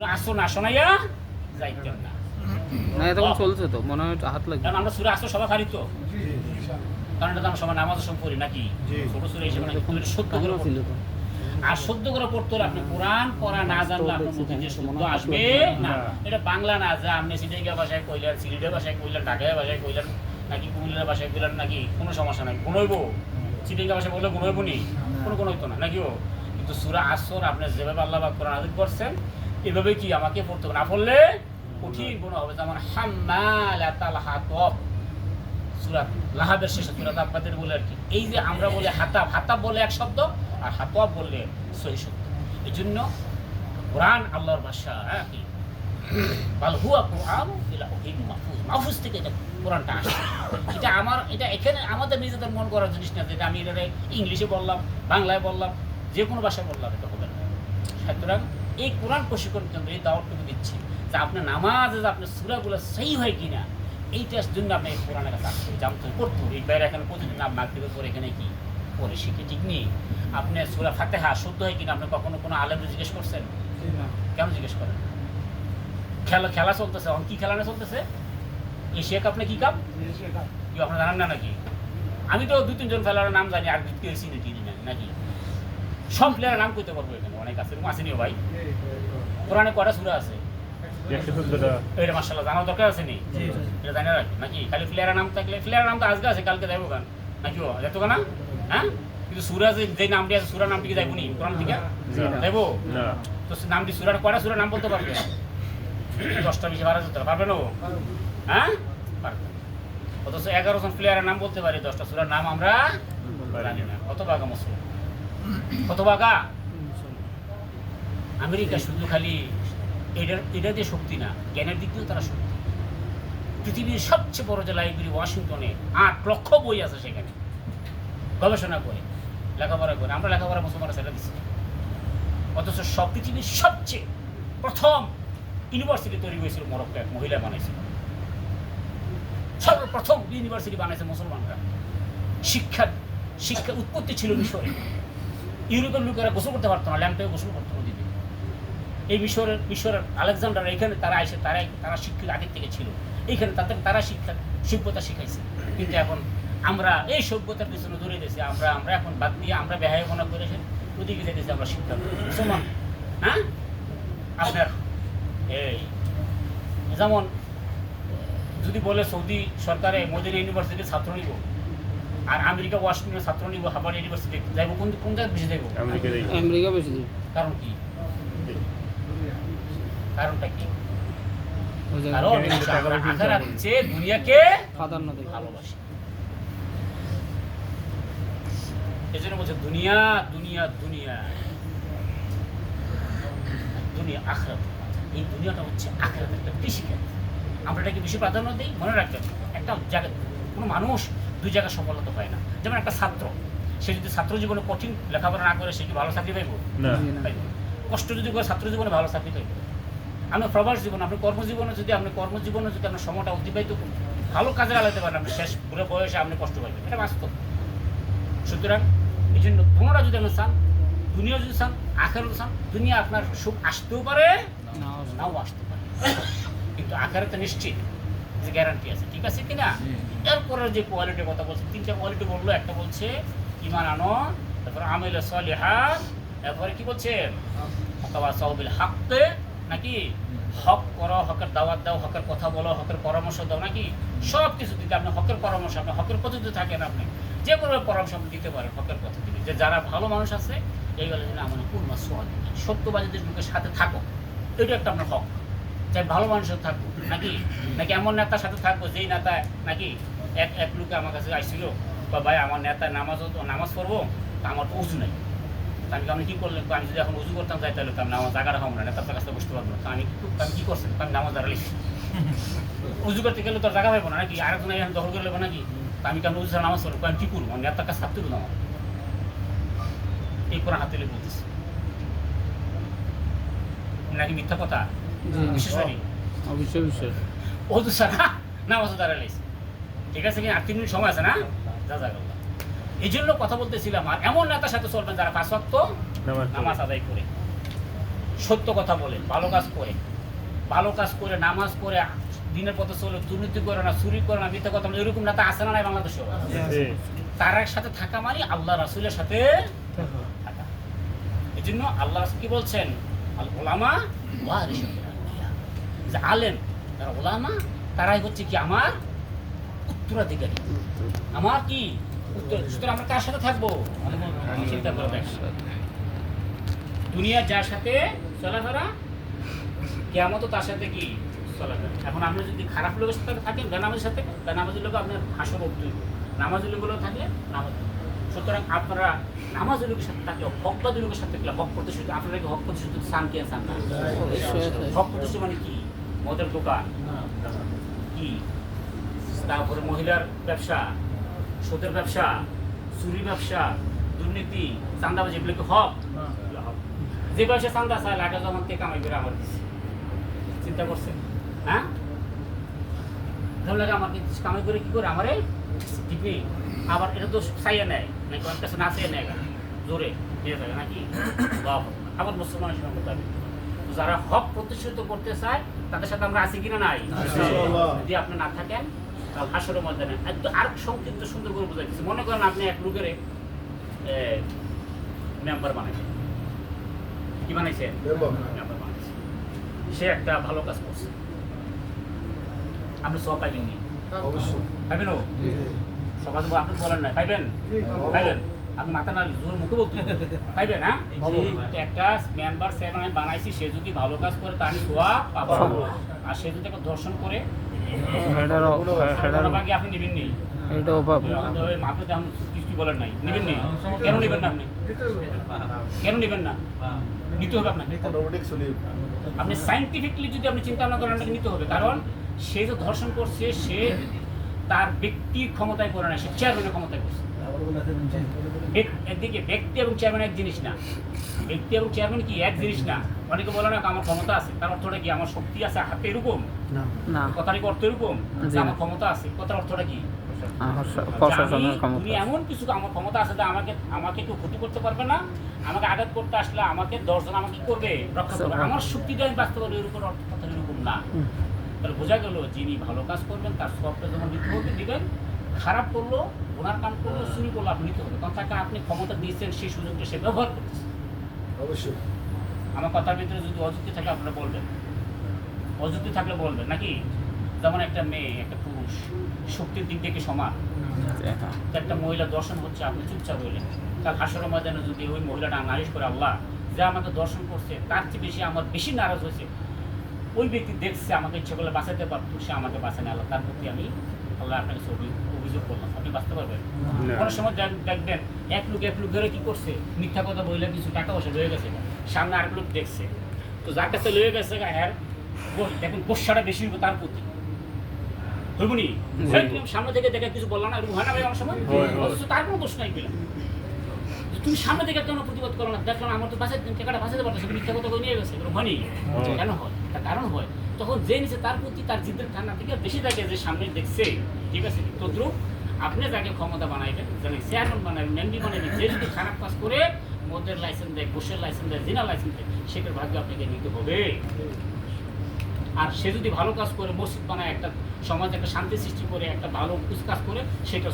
আসো না শোনাইয়া যাইতেন না। না তখন চলছে তো মনে হয় হাত লাগে। কারণ আমরা সূরা আসর সবাই পারি তো, কারণ এটা তো আমরা সবাই নামাজের সময় পড়ি নাকি, ছোট সূরা হিসেবে নাকি তুমি সত্য করে ছিল পড়তে। তো আর সত্য করে পড়তে হলে আপনি কোরআন পড়া না জানলে আপনার মধ্যে যে শব্দ আসবে না, এটা বাংলা না যে আপনি সিটাইগা ভাষায় কইলেন, সিলেটের ভাষায় কইলেন, ঢাকায় ভাষায় কইলেন নাকি কুমিল্লার ভাষায় কইলেন নাকি কোনো সমস্যা নাই, গুণইব। সিটাইগা ভাষায় বললে গুণইব নি, কোনো গুণ হইতো না নাকিও। কিন্তু সূরা আসর আপনি যেভাবে আল্লাহ পাক কোরআন নাযিল করছেন এভাবে কি আমাকে পড়তে হবে, না পড়লে কঠিন গুনাহ হবে। যেমন হাম্মালাতাল হাতাব, সূরা লাহাবের শেষে সূরা তাব্বাতের বলে আর কি। এই যে আমরা বলে হাতাব, হাতাব বলে এক শব্দ আর হাতাব বললে সহি শব্দ। এই জন্য কোরআন আল্লাহর ভাষা, হ্যাঁ কি বাল হুয়া কুরআন ইলা লাউহিন মাহফুজ, মাহফুজ থেকে এটা কোরআনটা আসছে। এটা এখানে আমাদের নিজেদের মন করার জিনিস না, যেটা আমি এটা ইংলিশে বললাম, বাংলায় বললাম, যে কোনো ভাষায় বললাম এটা হবে না। সুতরাং এই কোরআন প্রশিক্ষণ কেন্দ্র এই দাওয়াতটুকু দিচ্ছি যে আপনার নামাজে যে আপনার সূরাগুলো সহি হয় কিনা এইটার জন্য আপনি এই কোরআনের কাছে আসতে জানতে করতে হবে। এই বাইরে এখানে প্রতিদিন মাগরিবের পরে এখানে কি পরে শিখে ঠিক নেই। আপনি সূরা ফাতিহা শুদ্ধ হয় কিনা আপনি কখনো কোনো আলেমকে জিজ্ঞেস করছেন? কেন জিজ্ঞেস করেন? খেলা চলতেছে, এখন কি খেলা না চলতেছে? এশিয়া কাপ না কি কাপ, কি আপনার জানান না নাকি? আমি তো 2-3 জন খেলার নাম জানি, আর কেউ চিনি টিনি না নাকি। সব প্লেয়ারের নাম কইতে পারবো এখানে, অনেক আছে, আসেনিও ভাই। কোরআনে কয়টা সূরা আছে? এটা মাশাআল্লাহ জানার দরকার আছে নি, এটা জানা রাখি নাকি। খালি প্লেয়ারের নাম থাকলে, প্লেয়ারের নাম তো আজকে আছে কালকে যাইবো গান নাকি, যেত না হ্যাঁ। কিন্তু সূরা যে নামটি আছে সূরা নামটি কি যাইবো নি কোরআন থেকে যাইবো না? তো নামটি সূরার কয়টা সূরা নাম বলতে পারবে? 10টা 20 12 যেতে পারবে না হ্যাঁ, পারবে। অথচ 11 জন প্লেয়ারের নাম বলতে পারি, 10টা সূরার নাম আমরা জানি না। কত বাগা মুসলিম, কত বাগা। আমেরিকা শুধু খালি এটা দিয়ে শক্তি না, জ্ঞানের দিক দিয়েও তারা শক্তি। পৃথিবীর সবচেয়ে বড় যে লাইব্রেরি ওয়াশিংটনে 8 লক্ষ বই আছে, সেখানে গবেষণা করে লেখাপড়া করে। আমরা লেখাপড়া মুসলমানরা সেটা দিচ্ছি। অথচ সব পৃথিবীর সবচেয়ে প্রথম ইউনিভার্সিটি তৈরি হয়েছিল মরক্কো, এক মহিলা বানাইছিল। সর্বপ্রথম ইউনিভার্সিটি বানাইছে মুসলমানরা। শিক্ষা উৎপত্তি ছিল মিশরে। ইউরোপের লোকেরা গোসল করতে পারতো না, ল্যাম্পে গোসল করতো নদীতে। এই মিশরের আলেকজান্ডার এখানে তারা এসে তারা শিক্ষিত আগের থেকে ছিল এইখানে, তারা সভ্যতা শিখাইছে। কিন্তু এখন আমরা এই সভ্যতার পিছনে দৌড়ে দিয়েছি, আমরা এখন বাদ দিয়ে আমরা ব্যয়বনা করে ওদিকে যেতেছি আমরা শিক্ষা মুসলমান। হ্যাঁ, আপনার এই যেমন যদি বলে সৌদি সরকারে মদিনা ইউনিভার্সিটির ছাত্র নিব আর আমেরিকা ওয়াশিংটনের ছাত্র নিব, হার্ভার্ড ইউনিভার্সিটি যাইব, কোন জায়গায় বেশি যাইব? আমেরিকা বেশি। কারণ কি? কারণটা কি? কারণ আখিরাত চেয়ে দুনিয়াকে প্রাধান্য দেয়, ভালোবাসে। এজন্য বলছে দুনিয়া দুনিয়া দুনিয়া দুনিয়া আখিরাত। এই দুনিয়াটা হচ্ছে আখিরাতের একটা কৃষিক্ষেত্র। আমরা এটাকে বেশি প্রাধান্য দিই। মনে রাখবেন, একটা জায়গায় কোনো মানুষ দুই জায়গায় সফলতা পায় না। যেমন একটা ছাত্র, সে যদি ছাত্র জীবনে কঠিন লেখাপড়া না করে সে কি ভালো চাকরি পাইব? পাইব। কষ্ট যদি করে ছাত্র জীবনে ভালো চাকরি পাইব। আমরা প্রবাস জীবন, আপনি কর্মজীবনে যদি আপনার সময়টা অতিবাহিত ভালো কাজে লাগাতে পারেন, আপনি শেষ বুড়ো বয়সে আপনি কষ্ট পাইবেন, এটা বাস্তব। সুতরাং এই জন্য তোমরা যদি আপনি চান, দুনিয়া যদি চান, আখিরাত চান, দুনিয়া আপনার সুখ আসতেও পারে নাও আসতে পারে, কিন্তু আখিরাতে নিশ্চিত যে গ্যারান্টি আছে। ঠিক আছে কিনা? এরপরে যে কোয়ালিটির কথা বলছে, 3টা কোয়ালিটি বললো। একটা বলছে ঈমান আনো, তারপরে আমিলে সলিহাত, এরপরে কি বলছে তাওয়াসাউ বিল হক, নাকি হক করো, হকের দাওয়াত দাও, হকের কথা বলো, হকের পরামর্শ দাও, নাকি সব কিছু দিতে আপনি হকের পরামর্শ, আপনি হকের পদ্ধতিতে থাকেন, আপনি যে কোনো পরামর্শ আপনি দিতে পারেন হকের পথে দিলে। যে যারা ভালো মানুষ আছে এইগুলো যেন আমার পূর্ণ সত্যবাদীদের লোকের সাথে থাকো, এটা একটা আপনার হক। চাই ভালো মানুষের থাকবো, নাকি এমন নেতার সাথে থাকবো যেই নেতা নাকি এক লোকে আমার কাছে আসছিল, বা ভাই আমার নেতা নামাজ পড়বো, তা আমার তো উজু নাই। আমি কি করলেন? আমি যদি এখন উজু করতাম যাই তাহলে আমি আমার জায়গাটা হবো না, নেতার কাছে বসতে পারবো না। আমি কি করছেন? আমি নামাজ দাঁড়ালি উজু করতে গেলে তোর জায়গা পাবো না নাকি, আরেকজন এখন দখল করে নেবো নাকি? আমি কেন উজু নামাজ পড়বো? আমি কি করবো? নেতার কাছে থাকতে দেবো আমার। এই কোরআন হাতে বলতেছি নাকি মিথ্যা কথা? বিশেষ ও তো সারা নামাজ দাঁড়ালিস, ঠিক আছে কি? আর 3 মিনিট সময় আছে না, যা যা। এই জন্য কথা বলতেছিলাম, আর এমন নেতার সাথে চলবেন যারা 5 ওয়াক্ত নামাজ আদায় করে। সত্য কথা বলে, ভালো কাজ করে নামাজ পড়ে দিনের পথে চলে, দুর্নীতি করে না, চুরি করে না, মিথ্যা কথা বলে, এরকম নেতা আছে না নাই বাংলাদেশে? তার সাথে থাকা মানে আল্লাহ রাসূলের সাথে থাকা। এই জন্য আল্লাহ কি বলছেন, আল উলামা ওয়ারিসাতুল আম্বিয়া, যে আলেম যারা উলামা তারাই হচ্ছে কি আমার উত্তরাধিকারী, আমার কি উত্তর। সুতরাং আমরা কার সাথে থাকবো? চিন্তা করে দেখ, দুনিয়া যার সাথে চলাফেরা, কিয়ামতও তার সাথে কি চলাফেরা। এখন আপনি যদি খারাপ লোকের সাথে থাকেন, বেনামাজের সাথে, বেনামাজের লোক আপনার হাসর উঠতে, নামাজের লোকগুলো থাকলে নামাজ। সুতরাং আপনারা নামাজের লোকের সাথে থাকলে, হকবাদী লোকের সাথে থাকলে, হক প্রতিষ্ঠিত, আপনারা কি হক প্রতিষ্ঠিত চান কি চান না? হক প্রতিষ্ঠিত মানে কি? মদের দোকান কি, তারপরে মহিলার ব্যবসা, সুদের ব্যবসা, চুরি ব্যবসা, দুর্নীতি, চাঁদাবাজি, এগুলো কি হক? যে ব্যবসা চাঁদা চায় লাখা জমান থেকে কামাই করে আমার দিচ্ছে, চিন্তা করছেন? হ্যাঁ, লাগে আমাকে কামাই করে কি করে আমারে ঠিক নেই। আবার এটা তো চাইয়ে নেয় নাকি, আমার কাছে না চেয়ে নেয়, জোরে দিয়ে থাকে নাকি? আবার মুসলমানের সঙ্গে করতে হবে। যারা হক প্রতিষ্ঠিত করতে চায় তাদের সাথে আমরা আছি কিনা নাই? যদি আপনি না থাকেন হাসরের ময়দানে আর সংক্ষিপ্ত সুন্দর করে বোঝাইতেছি। মনে করেন আপনি এক লোকের মেম্বার বানাইছেন, কি বানাইছেন? মেম্বার বানাইছেন। সে একটা ভালো কাজ করছে, আপনি সব পাইবেন নি? পাইবেন? ও সবাই আপনি বলেন না পাইবেন? পাইবেন? আপনি মাথা না জোর মুখে বলতে পাইবেন? হ্যাঁ, একটা মেম্বার চেয়ারম্যান বানাইছি, সে যদি ভালো কাজ করে তার সোয়াব পাবো, আর সে যদি একটা দর্শন করে আপনি নিবেন নি? মাথা তেমন কিছু বলেন নাই, নিবেন নি? কেন নিবেন না? আপনি কেন নিবেন না? নিতে হবে আপনাকে। আপনি সাইন্টিফিকলি যদি আপনি চিন্তা ভাবনা করেন, আপনাকে নিতে হবে। কারণ সে যে ধর্ষণ করছে, সে তার ব্যক্তির ক্ষমতায় করে না, সে চেয়ারম্যানের ক্ষমতায় করছে। একদিকে ব্যক্তি এবং চেয়ারম্যান এক জিনিস না, ব্যক্তি এবং চেয়ারম্যান কি এক জিনিস না। অনেকে বলে না আমার ক্ষমতা আছে, তার অর্থটা কি? আমার শক্তি আছে হাতে, এরকম কথার অর্থ এরকম? আমার ক্ষমতা আছে, কথার অর্থটা কি? তুমি এমন কিছু আমার ক্ষমতা আছে যে আমাকে কেউ ক্ষতি করতে পারবে না, আমাকে আঘাত করতে আসলে আমাকে 10 জন আমাকে করবে, রক্ষা করবে, আমার শক্তিটা আমি বাঁচতে পারবো, এর উপর অর্থ কথা এরকম না। তাহলে বোঝা গেল, যিনি ভালো কাজ করবেন তার সবটা যখন দিতে হবে দিবেন, খারাপ করলো, গুনার কাম করলো, চুরি করলো, আপনি নিতে হবে। কারণ তাকে আপনি ক্ষমতা দিয়েছেন, সেই সুযোগটা সে ব্যবহার করতেছে। অবশ্যই আমার কথার ভিতরে যদি অযুক্তি থাকে আপনারা বলবেন, অযুক্তি থাকলে বলবেন নাকি? যেমন একটা মেয়ে একটা পুরুষ শক্তির দিক থেকে সমান, একটা মহিলা দর্শন হচ্ছে, আপনি চুপচাপ হইলেন, কাল হাসরের ময়দানে যদি ওই মহিলাটা নালিশ করে, আল্লাহ যে আমাকে দর্শন করছে তার চেয়ে বেশি আমার বেশি নারাজ হয়েছে, ওই ব্যক্তি দেখছে আমাকে ইচ্ছে করলে বাঁচাতে পারতো, সে আমাকে বাঁচানে, আল্লাহ তার প্রতি আমি আল্লাহ আপনাকে অভিযোগ করলাম, আপনি বাঁচতে পারবেন? কোনো সময় দেখবেন এক লোক ধরে কি করছে, মিথ্যা কথা বললে কিছু টাকা পয়সা লয়ে গেছে, সামনে আরেক লোক দেখছে, তো যার কাছে লয়ে গেছে হ্যাঁ দেখুন গোসাটা বেশি হইব তার প্রতি, হইব নি? সামনে থেকে দেখে কিছু বললাম না, এরকম হয় না ভাই আমার সময়? অথচ তার কোনো দোষ নাই পেলাম, তুমি সামনে থেকে কেন প্রতিবাদ করো না? দেখলাম আমার তো টাকাটা বাঁচাতে পারতেছে, মিথ্যা কথা নিয়ে গেছে, এরকম হয়নি? কেন হয়? তার কারণ হয় তখন যে নিচে তার প্রতি তার জিদের ঠান্ডা থেকে বেশি থাকে, যে সামনে দেখছে, ঠিক আছে? তদ্রুপ আপনি যাকে ক্ষমতা বানাইবেন, যাকে চেয়ারম্যান বানাবেন, মেম্বি বানাবেন, যে যদি খারাপ কাজ করে মদের লাইসেন্স দেয়, ঘুষের লাইসেন্স দেয়, জিনার লাইসেন্স দেয়, সেটার ভাগ্য আপনাকে নিতে হবে। আর সে যদি ভালো কাজ করে, মসজিদ বানায়, একটা সমাজে একটা শান্তি সৃষ্টি করে, একটা ভালো কাজ করে, সেটা